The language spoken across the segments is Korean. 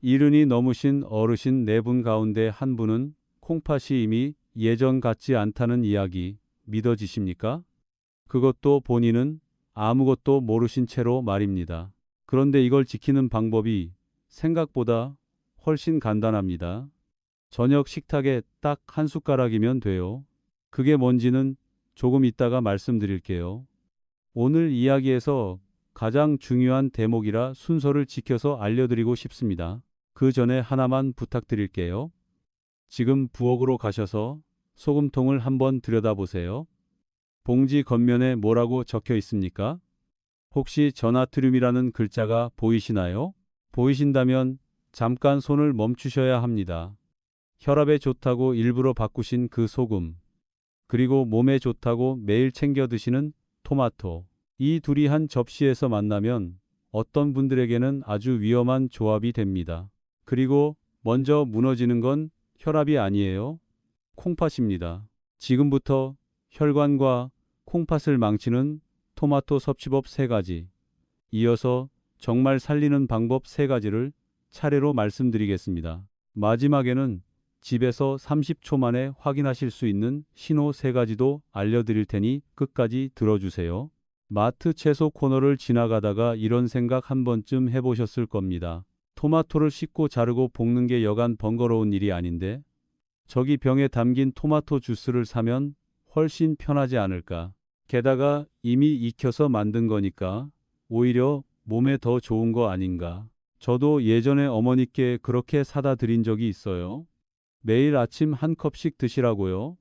이른이 넘으신 어르신 네 분 가운데 한 분은 콩팥이 이미 예전 같지 않다는 이야기 믿어지십니까? 그것도 본인은 아무것도 모르신 채로 말입니다. 그런데 이걸 지키는 방법이 생각보다 훨씬 간단합니다. 저녁 식탁에 딱 한 숟가락이면 돼요. 그게 뭔지는 조금 이따가 말씀드릴게요. 오늘 이야기에서 가장 중요한 대목이라 순서를 지켜서 알려드리고 싶습니다. 그 전에 하나만 부탁드릴게요. 지금 부엌으로 가셔서 소금통을 한번 들여다보세요. 봉지 겉면에 뭐라고 적혀 있습니까? 혹시 전나트륨이라는 글자가 보이시나요? 보이신다면 잠깐 손을 멈추셔야 합니다. 혈압에 좋다고 일부러 바꾸신 그 소금, 그리고 몸에 좋다고 매일 챙겨 드시는 토마토. 이 둘이 한 접시에서 만나면 어떤 분들에게는 아주 위험한 조합이 됩니다. 그리고 먼저 무너지는 건 혈압이 아니에요. 콩팥입니다. 지금부터 혈관과 콩팥을 망치는 토마토 섭취법 3가지, 이어서 정말 살리는 방법 3가지를 차례로 말씀드리겠습니다. 마지막에는 집에서 30초 만에 확인하실 수 있는 신호 3가지도 알려드릴 테니 끝까지 들어주세요. 마트 채소 코너를 지나가다가 이런 생각 한 번쯤 해보셨을 겁니다. 토마토를 씻고 자르고 볶는 게 여간 번거로운 일이 아닌데 저기 병에 담긴 토마토 주스를 사면 훨씬 편하지 않을까. 게다가 이미 익혀서 만든 거니까 오히려 몸에 더 좋은 거 아닌가. 저도 예전에 어머니께 그렇게 사다 드린 적이 있어요. 매일 아침 한 컵씩 드시라고요.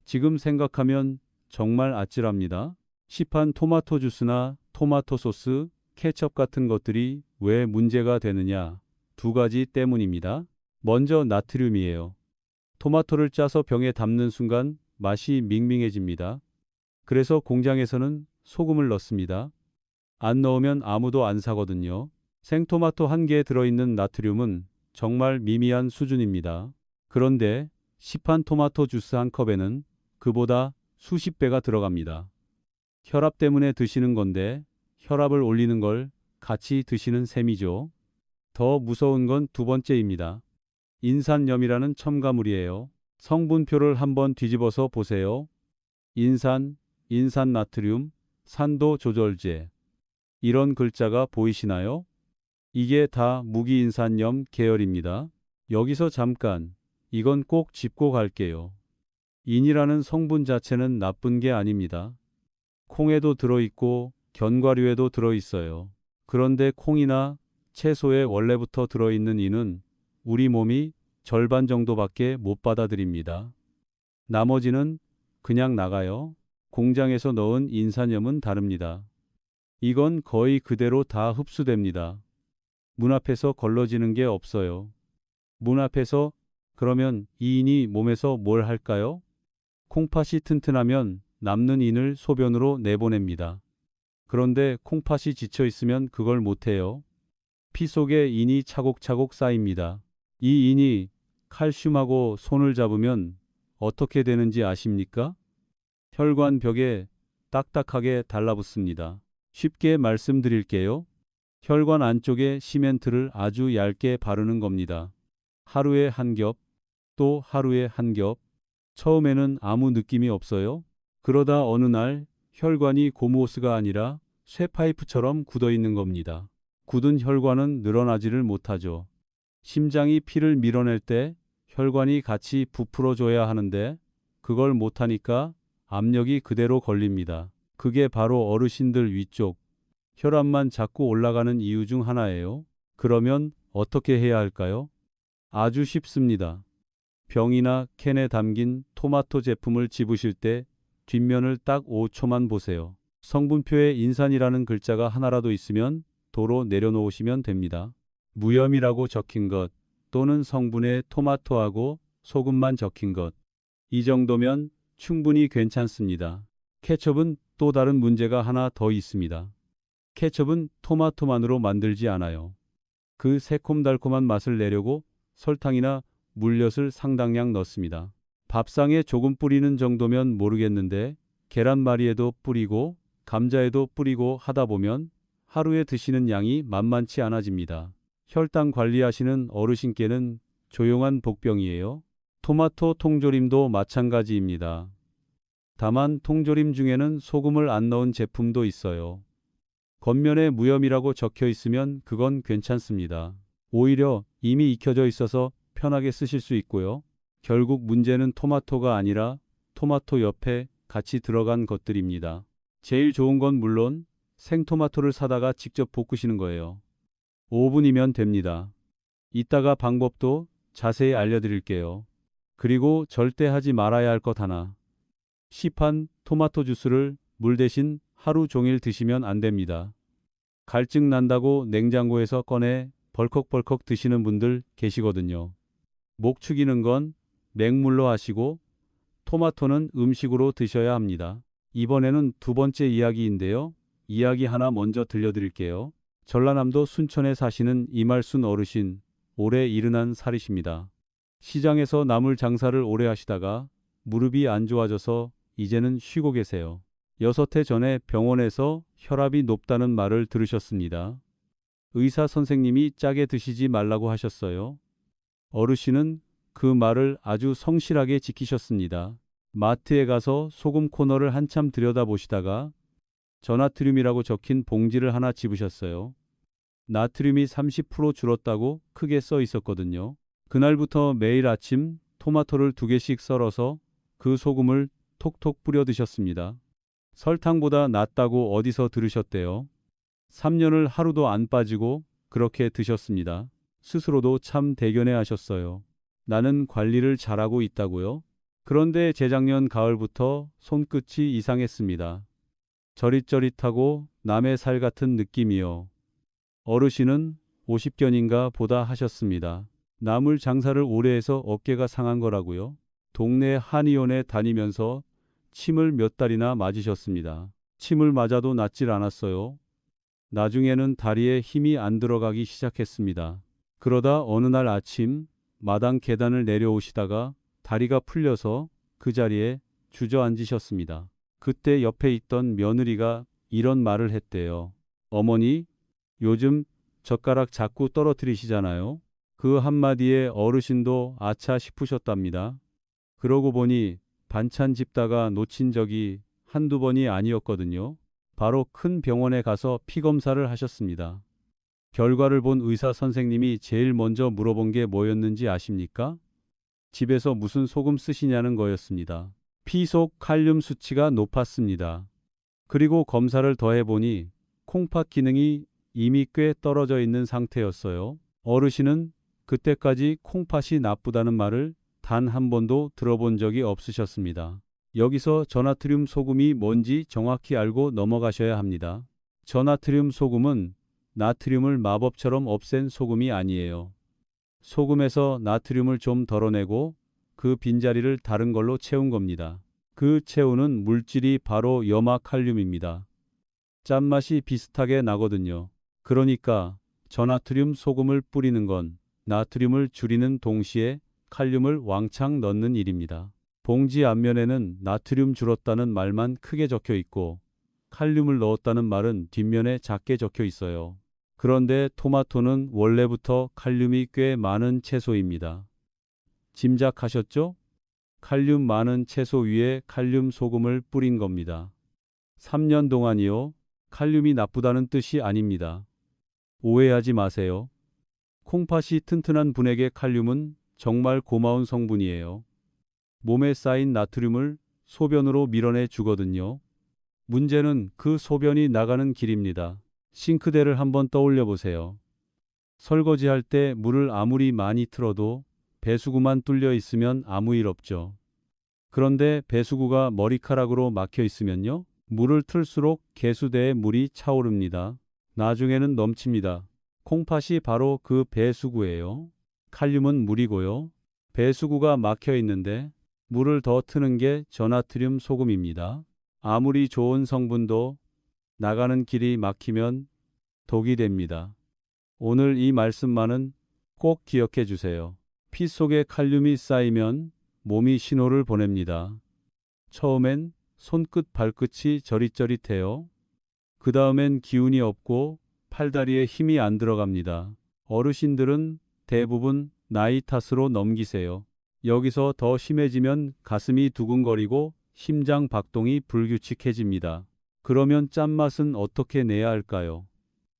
지금 생각하면 정말 아찔합니다. 시판 토마토 주스나 토마토 소스, 케첩 같은 것들이 왜 문제가 되느냐? 2가지 때문입니다. 먼저 나트륨이에요. 토마토를 짜서 병에 담는 순간 맛이 밍밍해집니다. 그래서 공장에서는 소금을 넣습니다. 안 넣으면 아무도 안 사거든요. 생토마토 한 개에 들어있는 나트륨은 정말 미미한 수준입니다. 그런데 시판 토마토 주스 한 컵에는 그보다 수십 배가 들어갑니다. 혈압 때문에 드시는 건데 혈압을 올리는 걸 같이 드시는 셈이죠. 더 무서운 건 2번째입니다. 인산염이라는 첨가물이에요. 성분표를 한번 뒤집어서 보세요. 인산, 인산나트륨, 산도 조절제. 이런 글자가 보이시나요? 이게 다 무기인산염 계열입니다. 여기서 잠깐, 이건 꼭 짚고 갈게요. 인이라는 성분 자체는 나쁜 게 아닙니다. 콩에도 들어있고 견과류에도 들어있어요. 그런데 콩이나 채소에 원래부터 들어있는 인은 우리 몸이 절반 정도밖에 못 받아들입니다. 나머지는 그냥 나가요. 공장에서 넣은 인산염은 다릅니다. 이건 거의 그대로 다 흡수됩니다. 문 앞에서 걸러지는 게 없어요. 문 앞에서 그러면 이 인이 몸에서 뭘 할까요? 콩팥이 튼튼하면 남는 인을 소변으로 내보냅니다. 그런데 콩팥이 지쳐 있으면 그걸 못해요. 피 속에 인이 차곡차곡 쌓입니다. 이 인이 칼슘하고 손을 잡으면 어떻게 되는지 아십니까? 혈관 벽에 딱딱하게 달라붙습니다. 쉽게 말씀드릴게요. 혈관 안쪽에 시멘트를 아주 얇게 바르는 겁니다. 하루에 한 겹, 또 하루에 한 겹. 처음에는 아무 느낌이 없어요. 그러다 어느 날 혈관이 고무호스가 아니라 쇠파이프처럼 굳어 있는 겁니다. 굳은 혈관은 늘어나지를 못하죠. 심장이 피를 밀어낼 때 혈관이 같이 부풀어줘야 하는데 그걸 못하니까 압력이 그대로 걸립니다. 그게 바로 어르신들 위쪽 혈압만 자꾸 올라가는 이유 중 하나예요. 그러면 어떻게 해야 할까요? 아주 쉽습니다. 병이나 캔에 담긴 토마토 제품을 집으실 때 뒷면을 딱 5초만 보세요. 성분표에 인산이라는 글자가 하나라도 있으면 도로 내려놓으시면 됩니다. 무염이라고 적힌 것 또는 성분에 토마토하고 소금만 적힌 것. 이 정도면 충분히 괜찮습니다. 케첩은 또 다른 문제가 하나 더 있습니다. 케첩은 토마토만으로 만들지 않아요. 그 새콤달콤한 맛을 내려고 설탕이나 물엿을 상당량 넣습니다. 밥상에 조금 뿌리는 정도면 모르겠는데 계란말이에도 뿌리고 감자에도 뿌리고 하다 보면 하루에 드시는 양이 만만치 않아집니다. 혈당 관리하시는 어르신께는 조용한 복병이에요. 토마토 통조림도 마찬가지입니다. 다만 통조림 중에는 소금을 안 넣은 제품도 있어요. 겉면에 무염이라고 적혀 있으면 그건 괜찮습니다. 오히려 이미 익혀져 있어서 편하게 쓰실 수 있고요. 결국 문제는 토마토가 아니라 토마토 옆에 같이 들어간 것들입니다. 제일 좋은 건 물론 생토마토를 사다가 직접 볶으시는 거예요. 5분이면 됩니다. 이따가 방법도 자세히 알려드릴게요. 그리고 절대 하지 말아야 할 것 하나. 시판 토마토 주스를 물 대신 하루 종일 드시면 안 됩니다. 갈증 난다고 냉장고에서 꺼내 벌컥벌컥 드시는 분들 계시거든요. 목 축이는 건 맹물로 하시고 토마토는 음식으로 드셔야 합니다. 이번에는 두 번째 이야기인데요. 이야기 하나 먼저 들려드릴게요. 전라남도 순천에 사시는 이말순 어르신, 올해 71살이십니다. 시장에서 나물 장사를 오래 하시다가 무릎이 안 좋아져서 이제는 쉬고 계세요. 6해 전에 병원에서 혈압이 높다는 말을 들으셨습니다. 의사 선생님이 짜게 드시지 말라고 하셨어요. 어르신은 그 말을 아주 성실하게 지키셨습니다. 마트에 가서 소금 코너를 한참 들여다보시다가 저나트륨이라고 적힌 봉지를 하나 집으셨어요. 나트륨이 30% 줄었다고 크게 써 있었거든요. 그날부터 매일 아침 토마토를 2개씩 썰어서 그 소금을 톡톡 뿌려 드셨습니다. 설탕보다 낫다고 어디서 들으셨대요. 3년을 하루도 안 빠지고 그렇게 드셨습니다. 스스로도 참 대견해 하셨어요. 나는 관리를 잘하고 있다고요? 그런데 재작년 가을부터 손끝이 이상했습니다. 저릿저릿하고 남의 살 같은 느낌이요. 어르신은 50견인가 보다 하셨습니다. 나물 장사를 오래 해서 어깨가 상한 거라고요? 동네 한의원에 다니면서 침을 몇 달이나 맞으셨습니다. 침을 맞아도 낫질 않았어요. 나중에는 다리에 힘이 안 들어가기 시작했습니다. 그러다 어느 날 아침 마당 계단을 내려오시다가 다리가 풀려서 그 자리에 주저앉으셨습니다. 그때 옆에 있던 며느리가 이런 말을 했대요. 어머니, 요즘 젓가락 자꾸 떨어뜨리시잖아요. 그 한마디에 어르신도 아차 싶으셨답니다. 그러고 보니 반찬 집다가 놓친 적이 한두 번이 아니었거든요. 바로 큰 병원에 가서 피 검사를 하셨습니다. 결과를 본 의사 선생님이 제일 먼저 물어본 게 뭐였는지 아십니까? 집에서 무슨 소금 쓰시냐는 거였습니다. 피 속 칼륨 수치가 높았습니다. 그리고 검사를 더 해보니 콩팥 기능이 이미 꽤 떨어져 있는 상태였어요. 어르신은 그때까지 콩팥이 나쁘다는 말을 단 한 번도 들어본 적이 없으셨습니다. 여기서 저나트륨 소금이 뭔지 정확히 알고 넘어가셔야 합니다. 저나트륨 소금은 나트륨을 마법처럼 없앤 소금이 아니에요. 소금에서 나트륨을 좀 덜어내고 그 빈자리를 다른 걸로 채운 겁니다. 그 채우는 물질이 바로 염화칼륨입니다. 짠맛이 비슷하게 나거든요. 그러니까 저나트륨 소금을 뿌리는 건 나트륨을 줄이는 동시에 칼륨을 왕창 넣는 일입니다. 봉지 앞면에는 나트륨 줄었다는 말만 크게 적혀 있고 칼륨을 넣었다는 말은 뒷면에 작게 적혀 있어요. 그런데 토마토는 원래부터 칼륨이 꽤 많은 채소입니다. 짐작하셨죠? 칼륨 많은 채소 위에 칼륨 소금을 뿌린 겁니다. 3년 동안이요. 칼륨이 나쁘다는 뜻이 아닙니다. 오해하지 마세요. 콩팥이 튼튼한 분에게 칼륨은 정말 고마운 성분이에요. 몸에 쌓인 나트륨을 소변으로 밀어내 주거든요. 문제는 그 소변이 나가는 길입니다. 싱크대를 한번 떠올려 보세요. 설거지할 때 물을 아무리 많이 틀어도 배수구만 뚫려 있으면 아무 일 없죠. 그런데 배수구가 머리카락으로 막혀 있으면요. 물을 틀수록 개수대에 물이 차오릅니다. 나중에는 넘칩니다. 콩팥이 바로 그 배수구예요. 칼륨은 물이고요. 배수구가 막혀 있는데 물을 더 트는 게 저나트륨 소금입니다. 아무리 좋은 성분도 나가는 길이 막히면 독이 됩니다. 오늘 이 말씀만은 꼭 기억해 주세요. 피 속에 칼륨이 쌓이면 몸이 신호를 보냅니다. 처음엔 손끝 발끝이 저릿저릿해요. 그 다음엔 기운이 없고 팔다리에 힘이 안 들어갑니다. 어르신들은 대부분 나이 탓으로 넘기세요. 여기서 더 심해지면 가슴이 두근거리고 심장 박동이 불규칙해집니다. 그러면 짠맛은 어떻게 내야 할까요?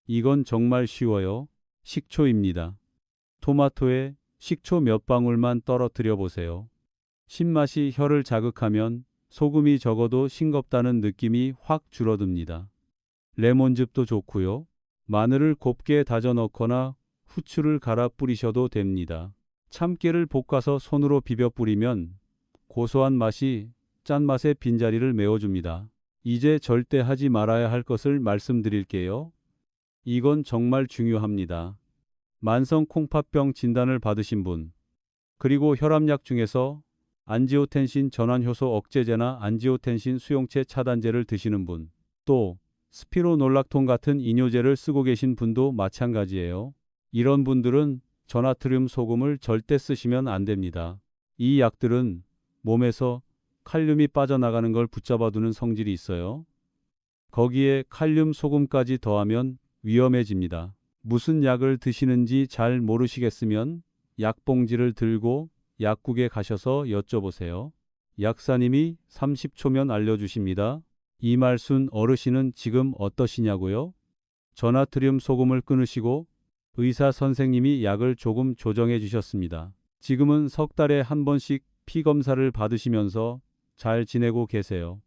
이건 정말 쉬워요. 식초입니다. 토마토에 식초 몇 방울만 떨어뜨려 보세요. 신맛이 혀를 자극하면 소금이 적어도 싱겁다는 느낌이 확 줄어듭니다. 레몬즙도 좋고요. 마늘을 곱게 다져 넣거나 후추를 갈아 뿌리셔도 됩니다. 참깨를 볶아서 손으로 비벼 뿌리면 고소한 맛이 짠맛의 빈자리를 메워줍니다. 이제 절대 하지 말아야 할 것을 말씀드릴게요. 이건 정말 중요합니다. 만성 콩팥병 진단을 받으신 분, 그리고 혈압약 중에서 안지오텐신 전환효소 억제제나 안지오텐신 수용체 차단제를 드시는 분, 또 스피로놀락톤 같은 이뇨제를 쓰고 계신 분도 마찬가지예요. 이런 분들은 저나트륨 소금을 절대 쓰시면 안 됩니다. 이 약들은 몸에서 칼륨이 빠져나가는 걸 붙잡아두는 성질이 있어요. 거기에 칼륨 소금까지 더하면 위험해집니다. 무슨 약을 드시는지 잘 모르시겠으면 약봉지를 들고 약국에 가셔서 여쭤보세요. 약사님이 30초면 알려주십니다. 이말순 어르신은 지금 어떠시냐고요? 저나트륨 소금을 끊으시고 의사 선생님이 약을 조금 조정해 주셨습니다. 지금은 석 달에 한 번씩 피 검사를 받으시면서 잘 지내고 계세요.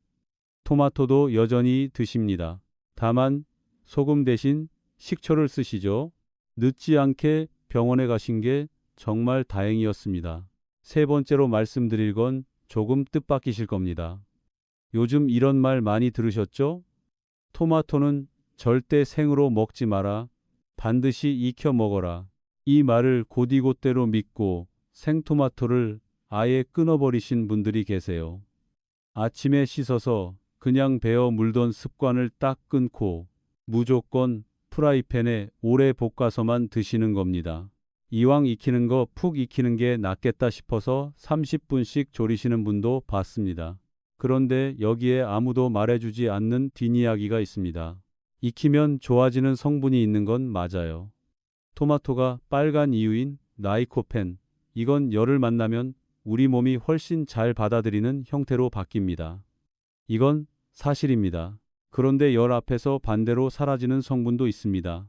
토마토도 여전히 드십니다. 다만 소금 대신 식초를 쓰시죠. 늦지 않게 병원에 가신 게 정말 다행이었습니다. 세 번째로 말씀드릴 건 조금 뜻밖이실 겁니다. 요즘 이런 말 많이 들으셨죠? 토마토는 절대 생으로 먹지 마라. 반드시 익혀 먹어라. 이 말을 곧이곧대로 믿고 생토마토를 아예 끊어버리신 분들이 계세요. 아침에 씻어서 그냥 베어 물던 습관을 딱 끊고 무조건 프라이팬에 오래 볶아서만 드시는 겁니다. 이왕 익히는 거 푹 익히는 게 낫겠다 싶어서 30분씩 졸이시는 분도 봤습니다. 그런데 여기에 아무도 말해주지 않는 뒷이야기가 있습니다. 익히면 좋아지는 성분이 있는 건 맞아요. 토마토가 빨간 이유인 라이코펜, 이건 열을 만나면 우리 몸이 훨씬 잘 받아들이는 형태로 바뀝니다. 이건 사실입니다. 그런데 열 앞에서 반대로 사라지는 성분도 있습니다.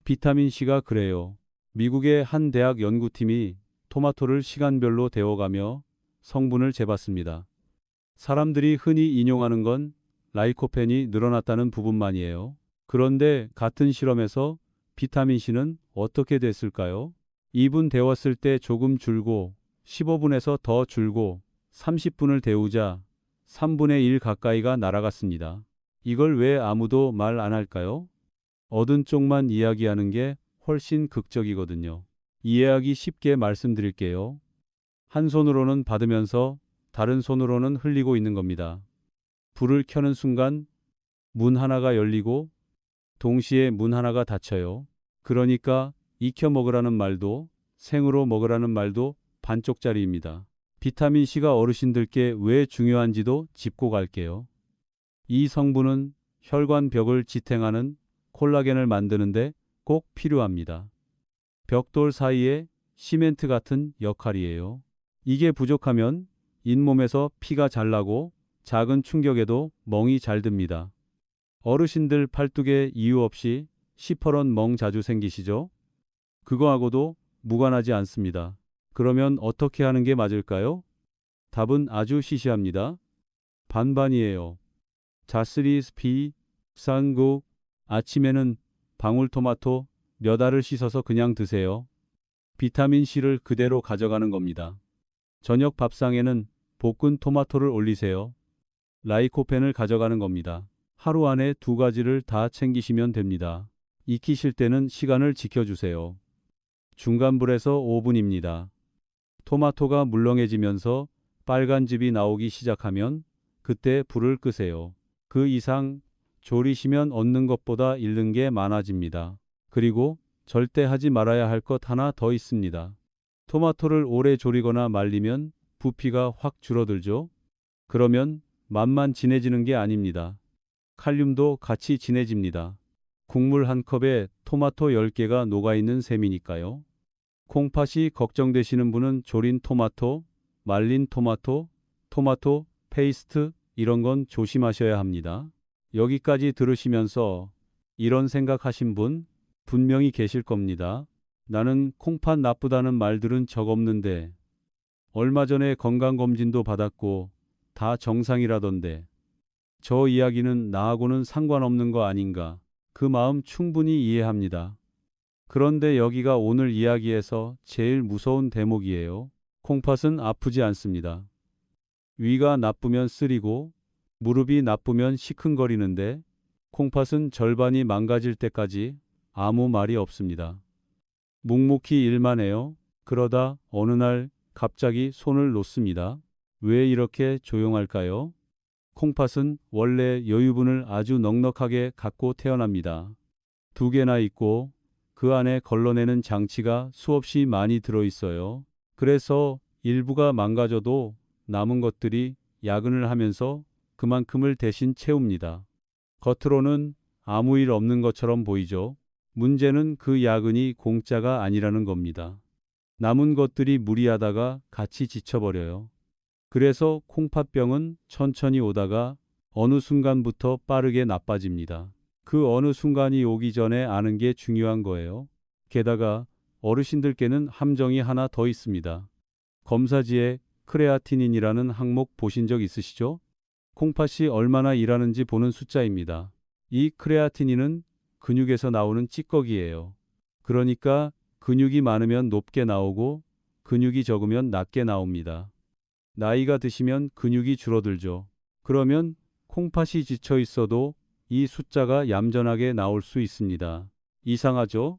비타민C가 그래요. 미국의 한 대학 연구팀이 토마토를 시간별로 데워가며 성분을 재봤습니다. 사람들이 흔히 인용하는 건 라이코펜이 늘어났다는 부분만이에요. 그런데 같은 실험에서 비타민C는 어떻게 됐을까요? 2분 데웠을 때 조금 줄고 15분에서 더 줄고 30분을 데우자 3분의 1 가까이가 날아갔습니다. 이걸 왜 아무도 말 안 할까요? 얻은 쪽만 이야기하는 게 훨씬 극적이거든요. 이해하기 쉽게 말씀드릴게요. 한 손으로는 받으면서 다른 손으로는 흘리고 있는 겁니다. 불을 켜는 순간 문 하나가 열리고 동시에 문 하나가 닫혀요. 그러니까 익혀 먹으라는 말도 생으로 먹으라는 말도 반쪽짜리입니다. 비타민C가 어르신들께 왜 중요한지도 짚고 갈게요. 이 성분은 혈관벽을 지탱하는 콜라겐을 만드는데 꼭 필요합니다. 벽돌 사이에 시멘트 같은 역할이에요. 이게 부족하면 잇몸에서 피가 잘 나고 작은 충격에도 멍이 잘 듭니다. 어르신들 팔뚝에 이유 없이 시퍼런 멍 자주 생기시죠? 그거하고도 무관하지 않습니다. 그러면 어떻게 하는 게 맞을까요? 답은 아주 시시합니다. 반반이에요. 자스리 스피, 쌍국, 아침에는 방울토마토 몇 알을 씻어서 그냥 드세요. 비타민C를 그대로 가져가는 겁니다. 저녁 밥상에는 볶은 토마토를 올리세요. 라이코펜을 가져가는 겁니다. 하루 안에 두 가지를 다 챙기시면 됩니다. 익히실 때는 시간을 지켜주세요. 중간불에서 5분입니다. 토마토가 물렁해지면서 빨간즙이 나오기 시작하면 그때 불을 끄세요. 그 이상 졸이시면 얻는 것보다 잃는 게 많아집니다. 그리고 절대 하지 말아야 할 것 하나 더 있습니다. 토마토를 오래 졸이거나 말리면 부피가 확 줄어들죠? 그러면 맛만 진해지는 게 아닙니다. 칼륨도 같이 진해집니다. 국물 한 컵에 토마토 10개가 녹아있는 셈이니까요. 콩팥이 걱정되시는 분은 졸인 토마토, 말린 토마토, 토마토 페이스트 이런 건 조심하셔야 합니다. 여기까지 들으시면서 이런 생각하신 분 분명히 계실 겁니다. 나는 콩팥 나쁘다는 말 들은 적 없는데 얼마 전에 건강검진도 받았고 다 정상이라던데 저 이야기는 나하고는 상관없는 거 아닌가. 그 마음 충분히 이해합니다. 그런데 여기가 오늘 이야기에서 제일 무서운 대목이에요. 콩팥은 아프지 않습니다. 위가 나쁘면 쓰리고 무릎이 나쁘면 시큰거리는데 콩팥은 절반이 망가질 때까지 아무 말이 없습니다. 묵묵히 일만 해요. 그러다 어느 날 갑자기 손을 놓습니다. 왜 이렇게 조용할까요? 콩팥은 원래 여유분을 아주 넉넉하게 갖고 태어납니다. 2개나 있고 그 안에 걸러내는 장치가 수없이 많이 들어있어요. 그래서 일부가 망가져도 남은 것들이 야근을 하면서 그만큼을 대신 채웁니다. 겉으로는 아무 일 없는 것처럼 보이죠. 문제는 그 야근이 공짜가 아니라는 겁니다. 남은 것들이 무리하다가 같이 지쳐버려요. 그래서 콩팥병은 천천히 오다가 어느 순간부터 빠르게 나빠집니다. 그 어느 순간이 오기 전에 아는 게 중요한 거예요. 게다가 어르신들께는 함정이 하나 더 있습니다. 검사지에 크레아티닌이라는 항목 보신 적 있으시죠? 콩팥이 얼마나 일하는지 보는 숫자입니다. 이 크레아티닌은 근육에서 나오는 찌꺼기예요. 그러니까 근육이 많으면 높게 나오고 근육이 적으면 낮게 나옵니다. 나이가 드시면 근육이 줄어들죠. 그러면 콩팥이 지쳐 있어도 이 숫자가 얌전하게 나올 수 있습니다. 이상하죠?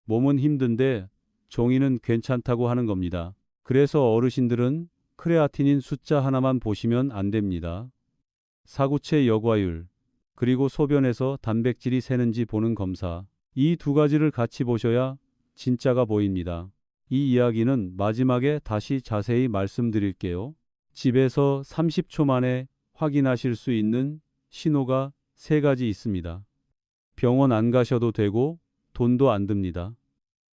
몸은 힘든데 종이는 괜찮다고 하는 겁니다. 그래서 어르신들은 크레아티닌 숫자 하나만 보시면 안 됩니다. 사구체 여과율, 그리고 소변에서 단백질이 새는지 보는 검사. 이 2가지를 같이 보셔야 진짜가 보입니다. 이 이야기는 마지막에 다시 자세히 말씀드릴게요. 집에서 30초 만에 확인하실 수 있는 신호가 3가지 있습니다. 병원 안 가셔도 되고 돈도 안 듭니다.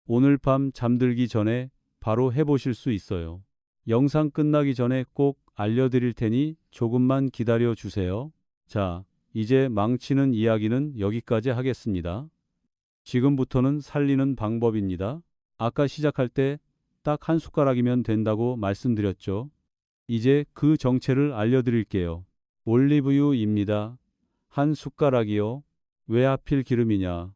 오늘 밤 잠들기 전에 바로 해보실 수 있어요. 영상 끝나기 전에 꼭 알려드릴 테니 조금만 기다려 주세요. 자, 이제 망치는 이야기는 여기까지 하겠습니다. 지금부터는 살리는 방법입니다. 아까 시작할 때 딱 한 숟가락이면 된다고 말씀드렸죠. 이제 그 정체를 알려드릴게요. 올리브유입니다. 한 숟가락이요. 왜 하필 기름이냐?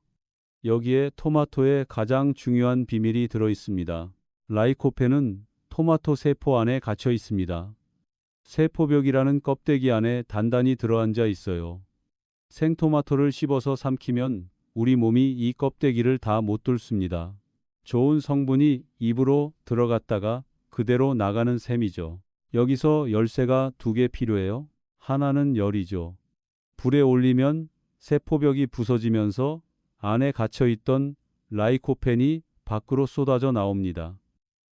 여기에 토마토의 가장 중요한 비밀이 들어 있습니다. 라이코펜은 토마토 세포 안에 갇혀 있습니다. 세포벽이라는 껍데기 안에 단단히 들어앉아 있어요. 생토마토를 씹어서 삼키면 우리 몸이 이 껍데기를 다 못 뚫습니다. 좋은 성분이 입으로 들어갔다가 그대로 나가는 셈이죠. 여기서 열쇠가 2개 필요해요. 하나는 열이죠. 불에 올리면 세포벽이 부서지면서 안에 갇혀있던 라이코펜이 밖으로 쏟아져 나옵니다.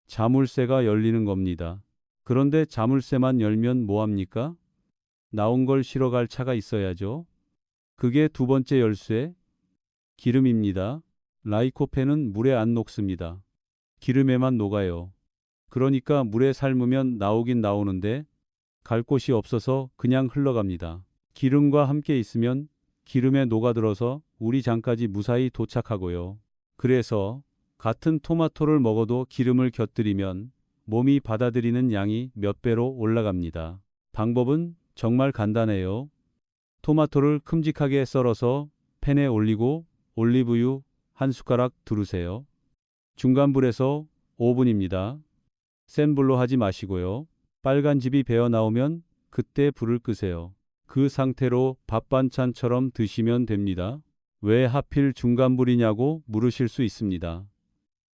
자물쇠가 열리는 겁니다. 그런데 자물쇠만 열면 뭐합니까? 나온 걸 실어 갈 차가 있어야죠. 그게 2번째 열쇠, 기름입니다. 라이코펜은 물에 안 녹습니다. 기름에만 녹아요. 그러니까 물에 삶으면 나오긴 나오는데 갈 곳이 없어서 그냥 흘러갑니다. 기름과 함께 있으면 기름에 녹아들어서 우리 장까지 무사히 도착하고요. 그래서 같은 토마토를 먹어도 기름을 곁들이면 몸이 받아들이는 양이 몇 배로 올라갑니다. 방법은 정말 간단해요. 토마토를 큼직하게 썰어서 팬에 올리고 올리브유 한 숟가락 두르세요. 중간불에서 5분입니다. 센 불로 하지 마시고요. 빨간 즙이 배어 나오면 그때 불을 끄세요. 그 상태로 밥 반찬처럼 드시면 됩니다. 왜 하필 중간불이냐고 물으실 수 있습니다.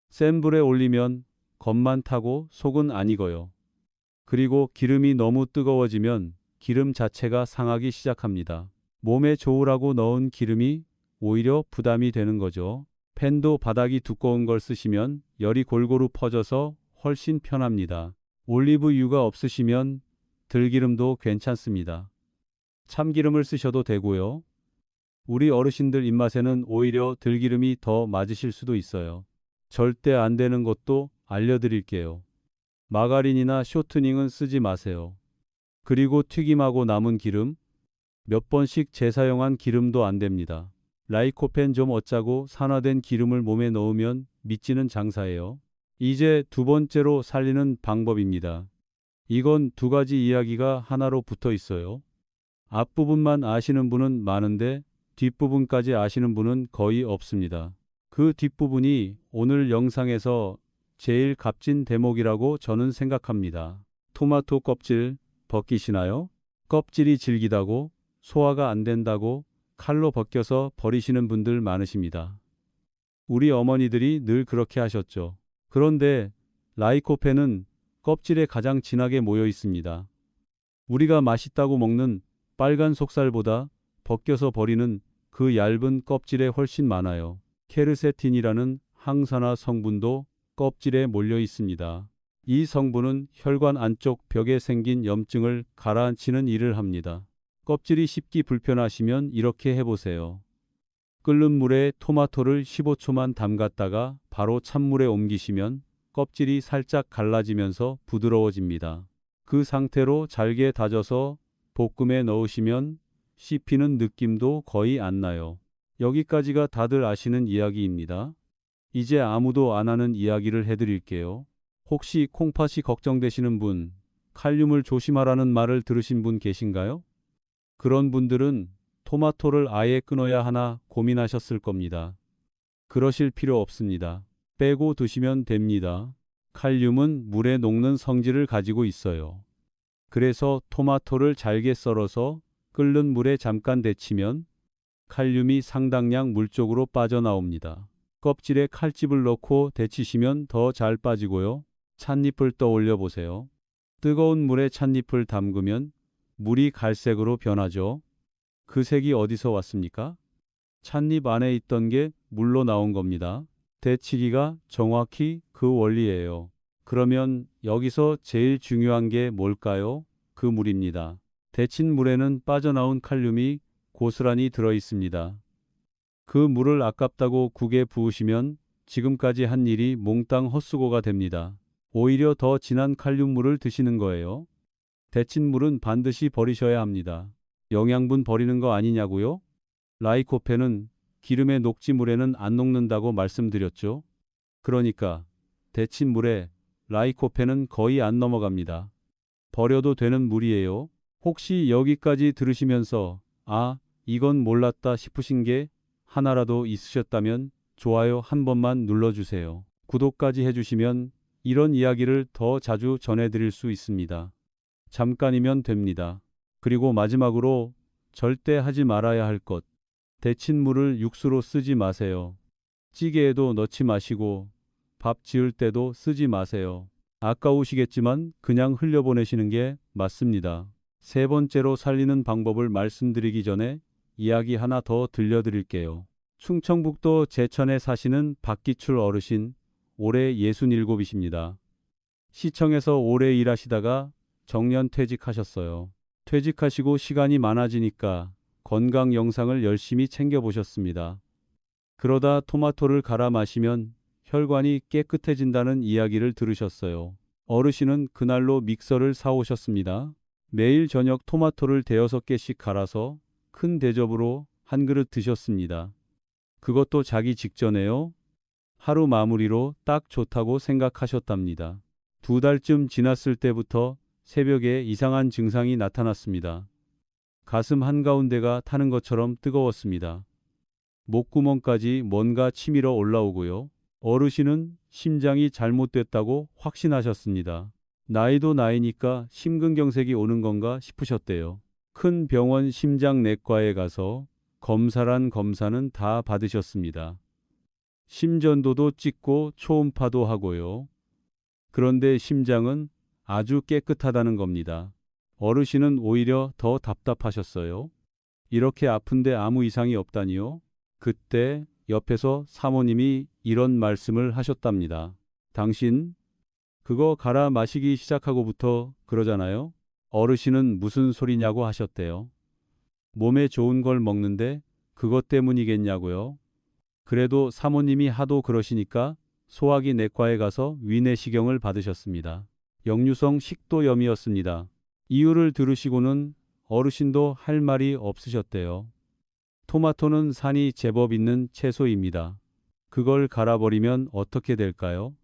센 불에 올리면 겉만 타고 속은 안 익어요. 그리고 기름이 너무 뜨거워지면 기름 자체가 상하기 시작합니다. 몸에 좋으라고 넣은 기름이 오히려 부담이 되는 거죠. 팬도 바닥이 두꺼운 걸 쓰시면 열이 골고루 퍼져서 훨씬 편합니다. 올리브유가 없으시면 들기름도 괜찮습니다. 참기름을 쓰셔도 되고요. 우리 어르신들 입맛에는 오히려 들기름이 더 맞으실 수도 있어요. 절대 안 되는 것도 알려드릴게요. 마가린이나 쇼트닝은 쓰지 마세요. 그리고 튀김하고 남은 기름, 몇 번씩 재사용한 기름도 안 됩니다. 라이코펜 좀 어짜고 산화된 기름을 몸에 넣으면 믿지는 장사예요. 이제 두 번째로 살리는 방법입니다. 이건 두 가지 이야기가 하나로 붙어 있어요. 앞부분만 아시는 분은 많은데 뒷부분까지 아시는 분은 거의 없습니다. 그 뒷부분이 오늘 영상에서 제일 값진 대목이라고 저는 생각합니다. 토마토 껍질 벗기시나요? 껍질이 질기다고, 소화가 안 된다고 칼로 벗겨서 버리시는 분들 많으십니다. 우리 어머니들이 늘 그렇게 하셨죠. 그런데 라이코펜은 껍질에 가장 진하게 모여 있습니다. 우리가 맛있다고 먹는 빨간 속살보다 벗겨서 버리는 그 얇은 껍질에 훨씬 많아요. 케르세틴이라는 항산화 성분도 껍질에 몰려 있습니다. 이 성분은 혈관 안쪽 벽에 생긴 염증을 가라앉히는 일을 합니다. 껍질이 씹기 불편하시면 이렇게 해보세요. 끓는 물에 토마토를 15초만 담갔다가 바로 찬물에 옮기시면 껍질이 살짝 갈라지면서 부드러워집니다. 그 상태로 잘게 다져서 볶음에 넣으시면 씹히는 느낌도 거의 안 나요. 여기까지가 다들 아시는 이야기입니다. 이제 아무도 안 하는 이야기를 해드릴게요. 혹시 콩팥이 걱정되시는 분, 칼륨을 조심하라는 말을 들으신 분 계신가요? 그런 분들은 토마토를 아예 끊어야 하나 고민하셨을 겁니다. 그러실 필요 없습니다. 빼고 드시면 됩니다. 칼륨은 물에 녹는 성질을 가지고 있어요. 그래서 토마토를 잘게 썰어서 끓는 물에 잠깐 데치면 칼륨이 상당량 물 쪽으로 빠져나옵니다. 껍질에 칼집을 넣고 데치시면 더 잘 빠지고요. 찻잎을 떠올려 보세요. 뜨거운 물에 찻잎을 담그면 물이 갈색으로 변하죠. 그 색이 어디서 왔습니까? 찻잎 안에 있던 게 물로 나온 겁니다. 데치기가 정확히 그 원리예요. 그러면 여기서 제일 중요한 게 뭘까요? 그 물입니다. 데친 물에는 빠져나온 칼륨이 고스란히 들어 있습니다. 그 물을 아깝다고 국에 부으시면 지금까지 한 일이 몽땅 헛수고가 됩니다. 오히려 더 진한 칼륨물을 드시는 거예요. 데친 물은 반드시 버리셔야 합니다. 영양분 버리는 거 아니냐고요? 라이코펜은 기름의 녹지물에는 안 녹는다고 말씀드렸죠. 그러니까 데친 물에 라이코펜은 거의 안 넘어갑니다. 버려도 되는 물이에요. 혹시 여기까지 들으시면서 아, 이건 몰랐다 싶으신 게 하나라도 있으셨다면 좋아요 한 번만 눌러주세요. 구독까지 해주시면 이런 이야기를 더 자주 전해드릴 수 있습니다. 잠깐이면 됩니다. 그리고 마지막으로 절대 하지 말아야 할 것. 데친 물을 육수로 쓰지 마세요. 찌개에도 넣지 마시고 밥 지을 때도 쓰지 마세요. 아까우시겠지만 그냥 흘려보내시는 게 맞습니다. 세 번째로 살리는 방법을 말씀드리기 전에 이야기 하나 더 들려드릴게요. 충청북도 제천에 사시는 박기출 어르신, 올해 67이십니다. 시청에서 오래 일하시다가 정년 퇴직하셨어요. 퇴직하시고 시간이 많아지니까 건강 영상을 열심히 챙겨보셨습니다. 그러다 토마토를 갈아 마시면 혈관이 깨끗해진다는 이야기를 들으셨어요. 어르신은 그날로 믹서를 사오셨습니다. 매일 저녁 토마토를 대여섯 개씩 갈아서 큰 대접으로 한 그릇 드셨습니다. 그것도 자기 직전에요. 하루 마무리로 딱 좋다고 생각하셨답니다. 두 달쯤 지났을 때부터 새벽에 이상한 증상이 나타났습니다. 가슴 한가운데가 타는 것처럼 뜨거웠습니다. 목구멍까지 뭔가 치밀어 올라오고요. 어르신은 심장이 잘못됐다고 확신하셨습니다. 나이도 나이니까 심근경색이 오는 건가 싶으셨대요. 큰 병원 심장내과에 가서 검사란 검사는 다 받으셨습니다. 심전도도 찍고 초음파도 하고요. 그런데 심장은 아주 깨끗하다는 겁니다. 어르신은 오히려 더 답답하셨어요. 이렇게 아픈데 아무 이상이 없다니요? 그때 옆에서 사모님이 이런 말씀을 하셨답니다. 당신 그거 갈아 마시기 시작하고부터 그러잖아요. 어르신은 무슨 소리냐고 하셨대요. 몸에 좋은 걸 먹는데 그것 때문이겠냐고요. 그래도 사모님이 하도 그러시니까 소화기 내과에 가서 위내시경을 받으셨습니다. 역류성 식도염이었습니다. 이유를 들으시고는 어르신도 할 말이 없으셨대요. 토마토는 산이 제법 있는 채소입니다. 그걸 갈아버리면 어떻게 될까요?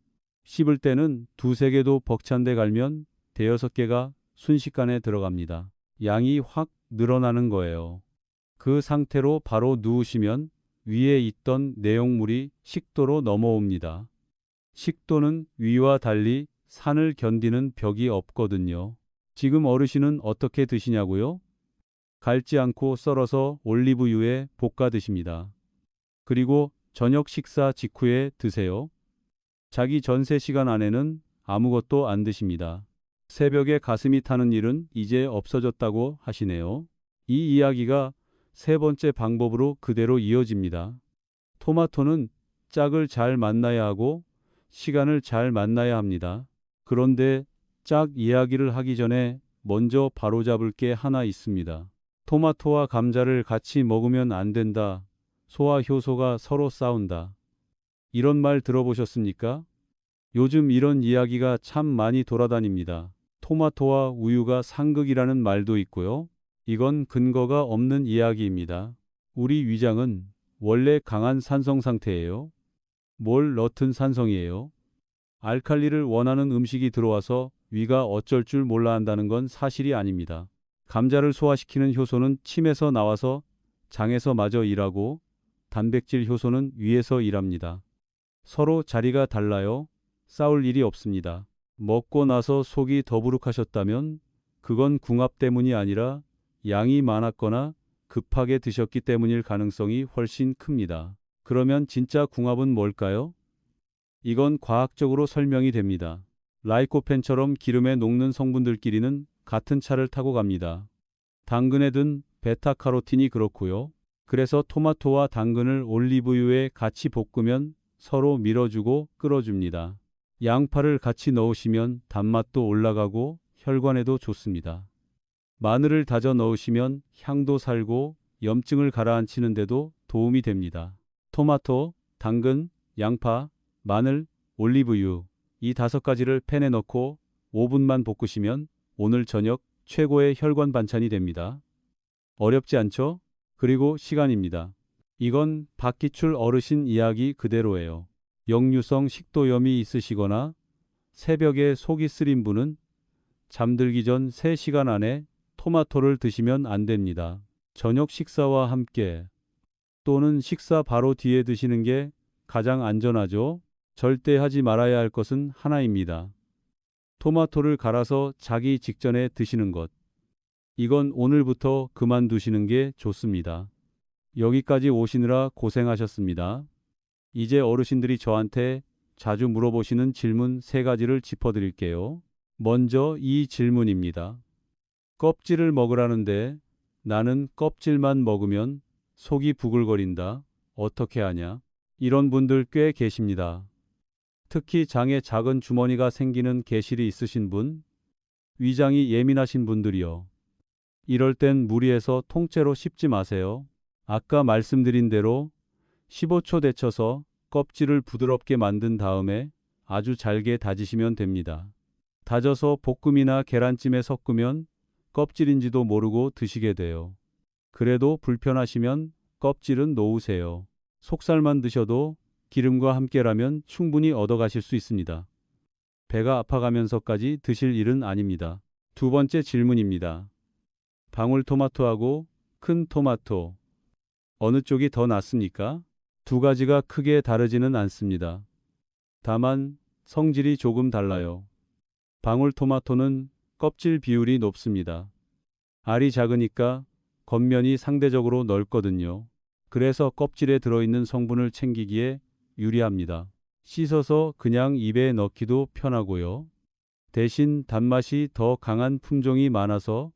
씹을 때는 두세 개도 벅찬데 갈면 대여섯 개가 순식간에 들어갑니다. 양이 확 늘어나는 거예요. 그 상태로 바로 누우시면 위에 있던 내용물이 식도로 넘어옵니다. 식도는 위와 달리 산을 견디는 벽이 없거든요. 지금 어르신은 어떻게 드시냐고요? 갈지 않고 썰어서 올리브유에 볶아 드십니다. 그리고 저녁 식사 직후에 드세요. 자기 전 3시간 안에는 아무것도 안 드십니다. 새벽에 가슴이 타는 일은 이제 없어졌다고 하시네요. 이 이야기가 세 번째 방법으로 그대로 이어집니다. 토마토는 짝을 잘 만나야 하고 시간을 잘 만나야 합니다. 그런데 짝 이야기를 하기 전에 먼저 바로잡을 게 하나 있습니다. 토마토와 감자를 같이 먹으면 안 된다. 소화 효소가 서로 싸운다. 이런 말 들어보셨습니까? 요즘 이런 이야기가 참 많이 돌아다닙니다. 토마토와 우유가 상극이라는 말도 있고요. 이건 근거가 없는 이야기입니다. 우리 위장은 원래 강한 산성 상태예요. 뭘 넣든 산성이에요. 알칼리를 원하는 음식이 들어와서 위가 어쩔 줄 몰라 한다는 건 사실이 아닙니다. 감자를 소화시키는 효소는 침에서 나와서 장에서 마저 일하고 단백질 효소는 위에서 일합니다. 서로 자리가 달라요. 싸울 일이 없습니다. 먹고 나서 속이 더부룩하셨다면 그건 궁합 때문이 아니라 양이 많았거나 급하게 드셨기 때문일 가능성이 훨씬 큽니다. 그러면 진짜 궁합은 뭘까요? 이건 과학적으로 설명이 됩니다. 라이코펜처럼 기름에 녹는 성분들끼리는 같은 차를 타고 갑니다. 당근에 든 베타카로틴이 그렇고요. 그래서 토마토와 당근을 올리브유에 같이 볶으면 서로 밀어주고 끌어줍니다. 양파를 같이 넣으시면 단맛도 올라가고 혈관에도 좋습니다. 마늘을 다져 넣으시면 향도 살고 염증을 가라앉히는 데도 도움이 됩니다. 토마토, 당근, 양파, 마늘, 올리브유 이 5가지를 팬에 넣고 5분만 볶으시면 오늘 저녁 최고의 혈관 반찬이 됩니다. 어렵지 않죠? 그리고 시간입니다. 이건 박기출 어르신 이야기 그대로예요. 역류성 식도염이 있으시거나 새벽에 속이 쓰린 분은 잠들기 전 3시간 안에 토마토를 드시면 안 됩니다. 저녁 식사와 함께 또는 식사 바로 뒤에 드시는 게 가장 안전하죠. 절대 하지 말아야 할 것은 하나입니다. 토마토를 갈아서 자기 직전에 드시는 것. 이건 오늘부터 그만두시는 게 좋습니다. 여기까지 오시느라 고생하셨습니다. 이제 어르신들이 저한테 자주 물어보시는 질문 3가지를 짚어드릴게요. 먼저 이 질문입니다. 껍질을 먹으라는데 나는 껍질만 먹으면 속이 부글거린다. 어떻게 하냐? 이런 분들 꽤 계십니다. 특히 장에 작은 주머니가 생기는 계실이 있으신 분, 위장이 예민하신 분들이요. 이럴 땐 무리해서 통째로 씹지 마세요. 아까 말씀드린 대로 15초 데쳐서 껍질을 부드럽게 만든 다음에 아주 잘게 다지시면 됩니다. 다져서 볶음이나 계란찜에 섞으면 껍질인지도 모르고 드시게 돼요. 그래도 불편하시면 껍질은 놓으세요. 속살만 드셔도 기름과 함께라면 충분히 얻어가실 수 있습니다. 배가 아파가면서까지 드실 일은 아닙니다. 두 번째 질문입니다. 방울토마토하고 큰 토마토 어느 쪽이 더 낫습니까? 2가지가 크게 다르지는 않습니다. 다만 성질이 조금 달라요. 방울토마토는 껍질 비율이 높습니다. 알이 작으니까 겉면이 상대적으로 넓거든요. 그래서 껍질에 들어있는 성분을 챙기기에 유리합니다. 씻어서 그냥 입에 넣기도 편하고요. 대신 단맛이 더 강한 품종이 많아서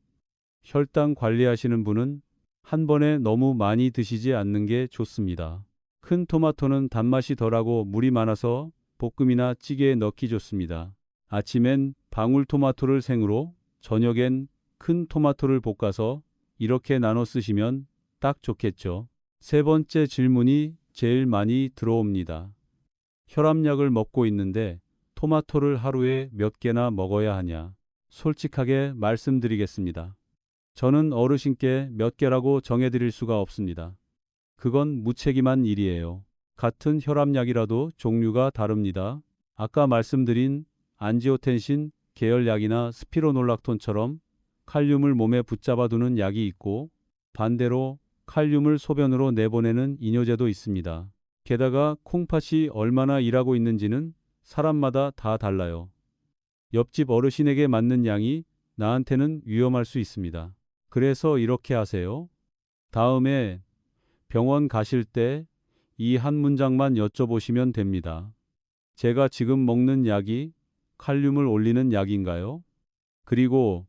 혈당 관리하시는 분은 한 번에 너무 많이 드시지 않는 게 좋습니다. 큰 토마토는 단맛이 덜하고 물이 많아서 볶음이나 찌개에 넣기 좋습니다. 아침엔 방울토마토를 생으로, 저녁엔 큰 토마토를 볶아서 이렇게 나눠 쓰시면 딱 좋겠죠. 세 번째 질문이 제일 많이 들어옵니다. 혈압약을 먹고 있는데 토마토를 하루에 몇 개나 먹어야 하냐? 솔직하게 말씀드리겠습니다. 저는 어르신께 몇 개라고 정해드릴 수가 없습니다. 그건 무책임한 일이에요. 같은 혈압약이라도 종류가 다릅니다. 아까 말씀드린 안지오텐신 계열약이나 스피로놀락톤처럼 칼륨을 몸에 붙잡아두는 약이 있고 반대로 칼륨을 소변으로 내보내는 이뇨제도 있습니다. 게다가 콩팥이 얼마나 일하고 있는지는 사람마다 다 달라요. 옆집 어르신에게 맞는 양이 나한테는 위험할 수 있습니다. 그래서 이렇게 하세요. 다음에 병원 가실 때 이 한 문장만 여쭤보시면 됩니다. 제가 지금 먹는 약이 칼륨을 올리는 약인가요? 그리고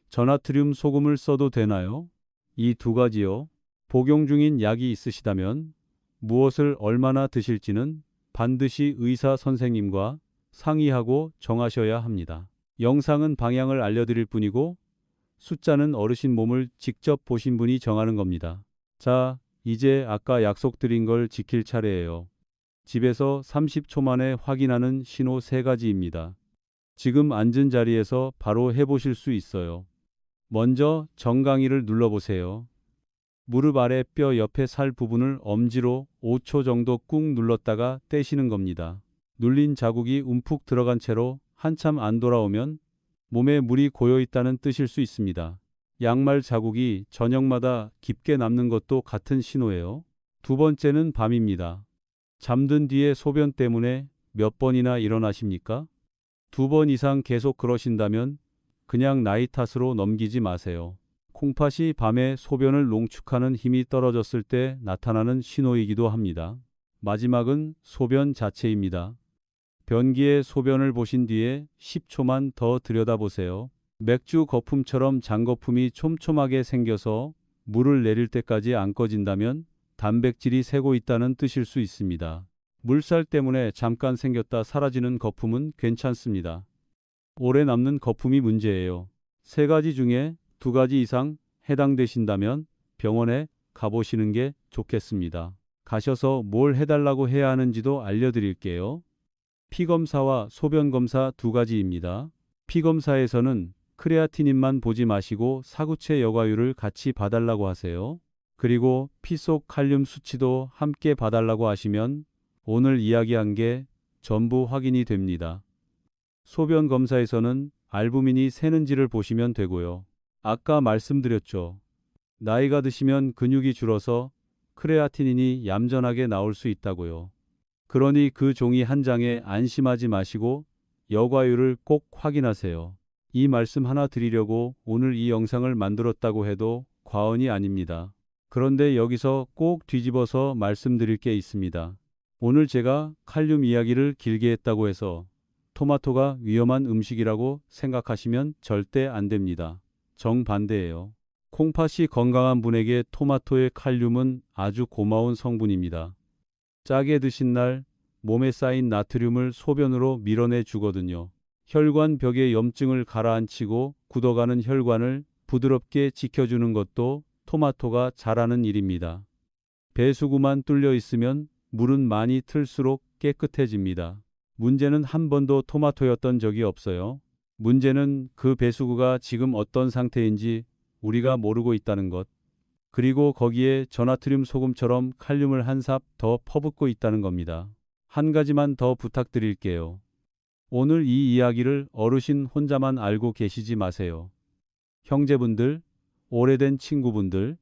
저나트륨 소금을 써도 되나요? 이 두 가지요. 복용 중인 약이 있으시다면 무엇을 얼마나 드실지는 반드시 의사 선생님과 상의하고 정하셔야 합니다. 영상은 방향을 알려드릴 뿐이고 숫자는 어르신 몸을 직접 보신 분이 정하는 겁니다. 자, 이제 아까 약속드린 걸 지킬 차례예요. 집에서 30초 만에 확인하는 신호 3가지입니다. 지금 앉은 자리에서 바로 해보실 수 있어요. 먼저 정강이를 눌러보세요. 무릎 아래 뼈 옆에 살 부분을 엄지로 5초 정도 꾹 눌렀다가 떼시는 겁니다. 눌린 자국이 움푹 들어간 채로 한참 안 돌아오면 몸에 물이 고여 있다는 뜻일 수 있습니다. 양말 자국이 저녁마다 깊게 남는 것도 같은 신호예요. 두 번째는 밤입니다. 잠든 뒤에 소변 때문에 몇 번이나 일어나십니까? 2번 이상 계속 그러신다면 그냥 나이 탓으로 넘기지 마세요. 콩팥이 밤에 소변을 농축하는 힘이 떨어졌을 때 나타나는 신호이기도 합니다. 마지막은 소변 자체입니다. 변기에 소변을 보신 뒤에 10초만 더 들여다보세요. 맥주 거품처럼 잔거품이 촘촘하게 생겨서 물을 내릴 때까지 안 꺼진다면 단백질이 새고 있다는 뜻일 수 있습니다. 물살 때문에 잠깐 생겼다 사라지는 거품은 괜찮습니다. 오래 남는 거품이 문제예요. 3가지 중에 2가지 이상 해당되신다면 병원에 가보시는 게 좋겠습니다. 가셔서 뭘 해달라고 해야 하는지도 알려드릴게요. 피검사와 소변검사 2가지입니다. 피검사에서는 크레아티닌만 보지 마시고 사구체 여과율을 같이 봐달라고 하세요. 그리고 피 속 칼륨 수치도 함께 봐달라고 하시면 오늘 이야기한 게 전부 확인이 됩니다. 소변 검사에서는 알부민이 새는지를 보시면 되고요. 아까 말씀드렸죠. 나이가 드시면 근육이 줄어서 크레아티닌이 얌전하게 나올 수 있다고요. 그러니 그 종이 한 장에 안심하지 마시고 여과율을 꼭 확인하세요. 이 말씀 하나 드리려고 오늘 이 영상을 만들었다고 해도 과언이 아닙니다. 그런데 여기서 꼭 뒤집어서 말씀드릴 게 있습니다. 오늘 제가 칼륨 이야기를 길게 했다고 해서 토마토가 위험한 음식이라고 생각하시면 절대 안 됩니다. 정반대예요. 콩팥이 건강한 분에게 토마토의 칼륨은 아주 고마운 성분입니다. 짜게 드신 날 몸에 쌓인 나트륨을 소변으로 밀어내 주거든요. 혈관 벽의 염증을 가라앉히고 굳어가는 혈관을 부드럽게 지켜주는 것도 토마토가 잘하는 일입니다. 배수구만 뚫려 있으면 물은 많이 틀수록 깨끗해집니다. 문제는 한 번도 토마토였던 적이 없어요. 문제는 그 배수구가 지금 어떤 상태인지 우리가 모르고 있다는 것. 그리고 거기에 저나트륨 소금처럼 칼륨을 한 삽 더 퍼붓고 있다는 겁니다. 한 가지만 더 부탁드릴게요. 오늘 이 이야기를 어르신 혼자만 알고 계시지 마세요. 형제분들, 오래된 친구분들,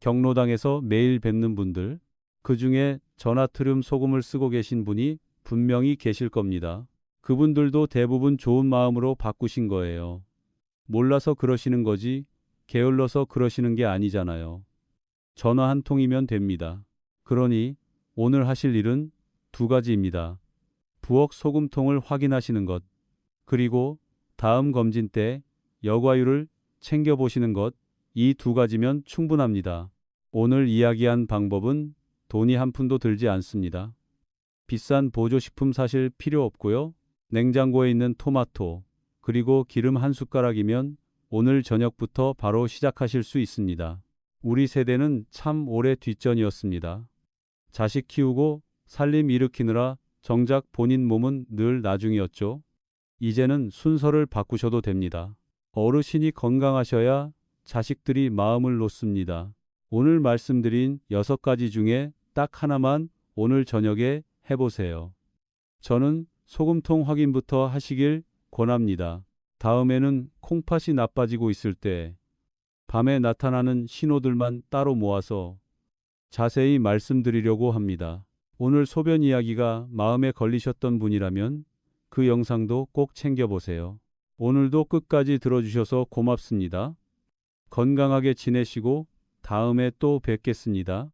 경로당에서 매일 뵙는 분들, 그 중에 저나트륨 소금을 쓰고 계신 분이 분명히 계실 겁니다. 그분들도 대부분 좋은 마음으로 바꾸신 거예요. 몰라서 그러시는 거지 게을러서 그러시는 게 아니잖아요. 전화 한 통이면 됩니다. 그러니 오늘 하실 일은 2가지입니다. 부엌 소금통을 확인하시는 것, 그리고 다음 검진 때 여과율을 챙겨보시는 것, 이 2가지면 충분합니다. 오늘 이야기한 방법은 돈이 한 푼도 들지 않습니다. 비싼 보조식품 사실 필요 없고요. 냉장고에 있는 토마토, 그리고 기름 한 숟가락이면 오늘 저녁부터 바로 시작하실 수 있습니다. 우리 세대는 참 오래 뒷전이었습니다. 자식 키우고 살림 일으키느라 정작 본인 몸은 늘 나중이었죠. 이제는 순서를 바꾸셔도 됩니다. 어르신이 건강하셔야 자식들이 마음을 놓습니다. 오늘 말씀드린 6가지 중에 딱 하나만 오늘 저녁에 해보세요. 저는 소금통 확인부터 하시길 권합니다. 다음에는 콩팥이 나빠지고 있을 때 밤에 나타나는 신호들만 따로 모아서 자세히 말씀드리려고 합니다. 오늘 소변 이야기가 마음에 걸리셨던 분이라면 그 영상도 꼭 챙겨보세요. 오늘도 끝까지 들어주셔서 고맙습니다. 건강하게 지내시고 다음에 또 뵙겠습니다.